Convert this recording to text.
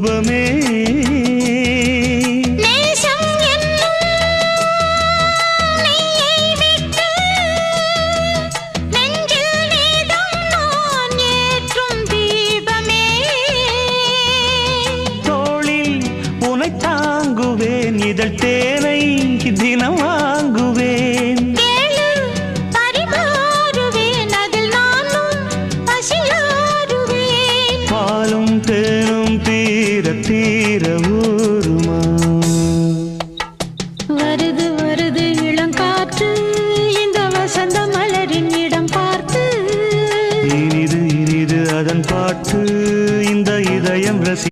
ரூபமே இதழ் தேனை தினம் வாங்குவேன் பரிமாறுவேன் அதில் நானும் பசியாறுவேன் பாலும் தேனும் தீர தீர